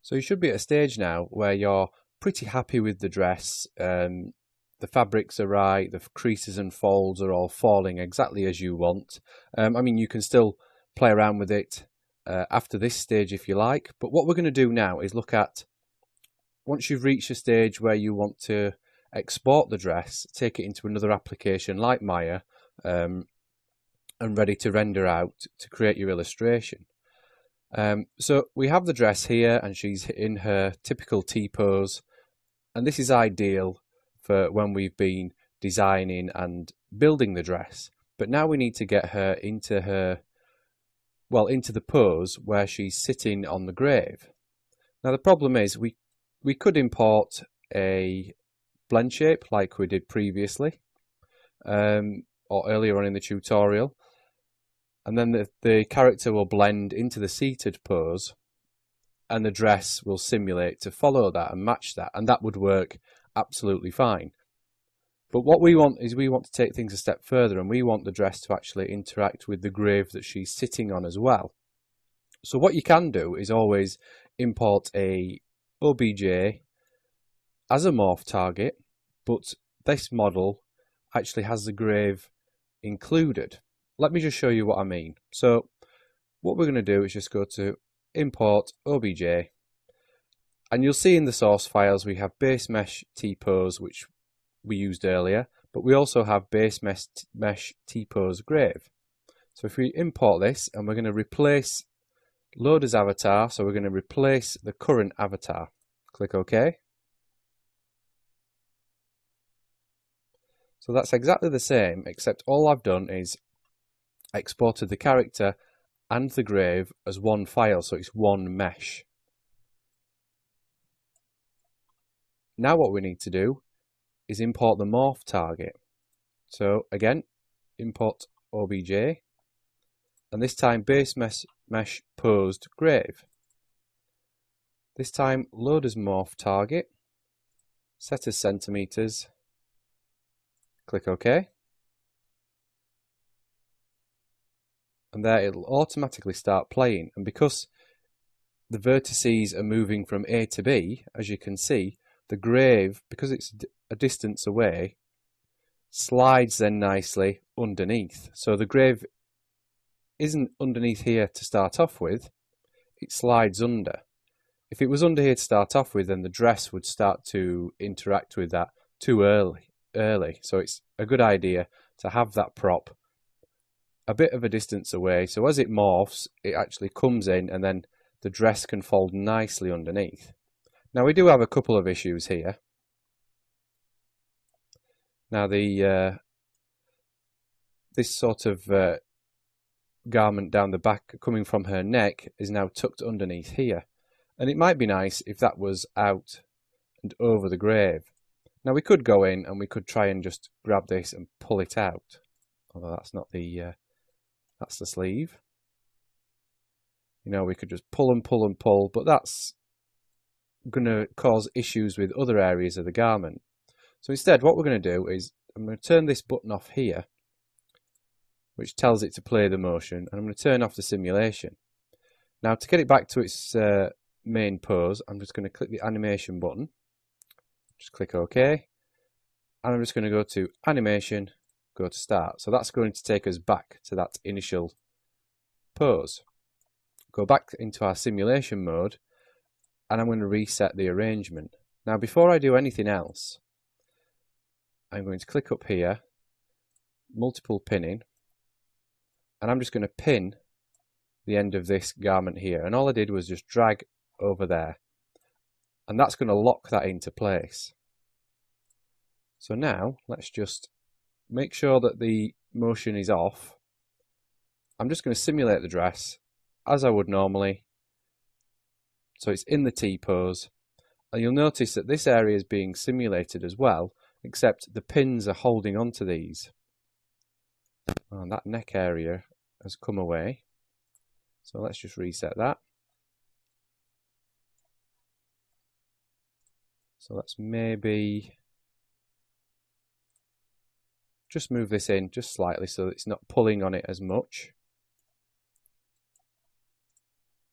So you should be at a stage now where you're pretty happy with the dress. The fabrics are right, the creases and folds are all falling exactly as you want. I mean, you can still play around with it after this stage if you like, but what we're going to do now is look at, once you've reached a stage where you want to export the dress, take it into another application like Maya, and ready to render out to create your illustration. So we have the dress here and she's in her typical T-pose, and this is ideal for when we've been designing and building the dress. But now we need to get her into the pose where she's sitting on the grave. Now the problem is we could import a blend shape like we did previously, or earlier on in the tutorial. And then the character will blend into the seated pose and the dress will simulate to follow that and match that, and that would work absolutely fine. But what we want is we want to take things a step further, and we want the dress to actually interact with the grave that she's sitting on as well. So what you can do is always import a OBJ as a morph target, but this model actually has the grave included. Let me just show you what I mean. So what we're going to do is just go to import OBJ, and you'll see in the source files we have base mesh T-pose, which we used earlier, but we also have base mesh T-pose grave. So if we import this, and we're going to replace load as avatar, so we're going to replace the current avatar. Click OK. So that's exactly the same, except all I've done is exported the character and the grave as one file, so it's one mesh. Now what we need to do is import the morph target. So again, import OBJ, and this time base mesh posed grave. This time load as morph target, set as centimeters, click OK. And there it'll automatically start playing, and because the vertices are moving from A to B, as you can see, the grave, because it's a distance away, slides then nicely underneath. So the grave isn't underneath here to start off with, it slides under. If it was under here to start off with, then the dress would start to interact with that too early. So it's a good idea to have that prop a bit of a distance away, so as it morphs it actually comes in and then the dress can fold nicely underneath. Now we do have a couple of issues here. Now this sort of garment down the back coming from her neck is now tucked underneath here, and it might be nice if that was out and over the grave. Now we could go in and we could try and just grab this and pull it out, although that's not the that's the sleeve. You know, we could just pull and pull and pull, but that's going to cause issues with other areas of the garment. So instead, what we're going to do is I'm going to turn this button off here, which tells it to play the motion, and I'm going to turn off the simulation. Now to get it back to its main pose, I'm just going to click the animation button, just click OK, and I'm just going to go to animation, go to start. So that's going to take us back to that initial pose. Go back into our simulation mode, and I'm going to reset the arrangement. Now before I do anything else, I'm going to click up here, multiple pinning, and I'm just going to pin the end of this garment here, and all I did was just drag over there, and that's going to lock that into place. So now let's just make sure that the motion is off. I'm just going to simulate the dress as I would normally. So it's in the T-pose, and you'll notice that this area is being simulated as well, except the pins are holding onto these. And that neck area has come away. So let's just reset that. So let's maybe just move this in just slightly so that it's not pulling on it as much.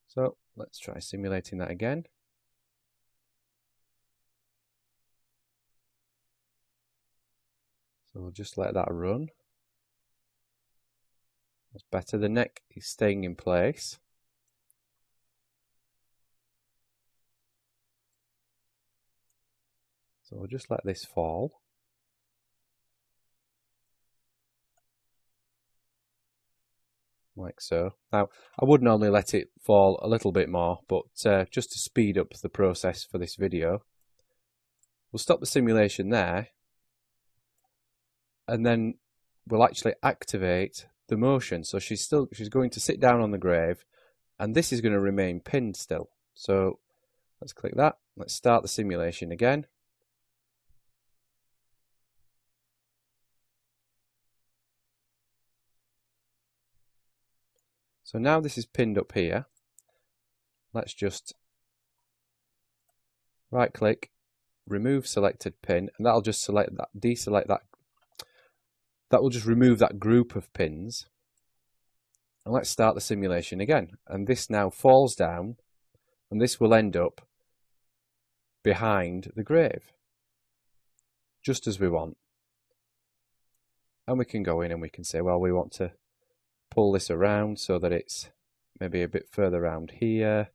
So let's try simulating that again. So we'll just let that run. That's better. The neck is staying in place. So we'll just let this fall. Like so. Now, I would normally let it fall a little bit more, but just to speed up the process for this video, we'll stop the simulation there, and then we'll actually activate the motion. So she's going to sit down on the grave, and this is going to remain pinned still. So let's click that. Let's start the simulation again. So now this is pinned up here. Let's just right click, remove selected pin, and that'll just select that, deselect that. That will just remove that group of pins. And let's start the simulation again. And this now falls down, and this will end up behind the grave, just as we want. And we can go in and we can say, well, we want to pull this around so that it's maybe a bit further around here.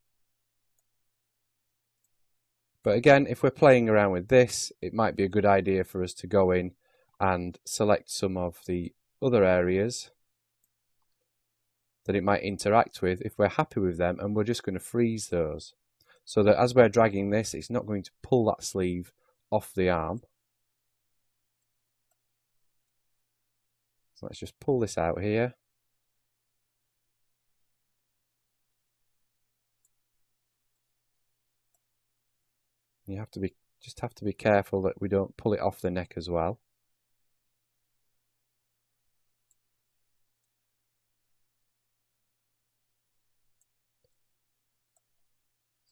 But again, if we're playing around with this, it might be a good idea for us to go in and select some of the other areas that it might interact with if we're happy with them, and we're just going to freeze those so that as we're dragging this, it's not going to pull that sleeve off the arm. So let's just pull this out here. You have to be careful that we don't pull it off the neck as well.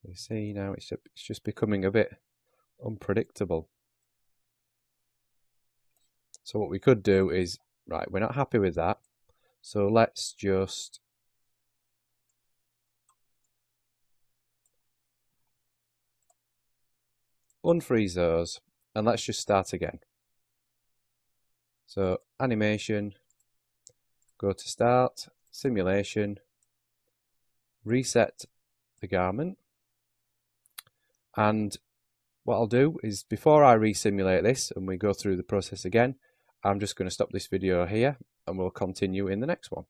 So you see now it's just becoming a bit unpredictable. So what we could do is, right, we're not happy with that, so let's just unfreeze those, and let's just start again. So animation, go to start, simulation, reset the garment, and what I'll do is, before I resimulate this and we go through the process again, I'm just going to stop this video here and we'll continue in the next one.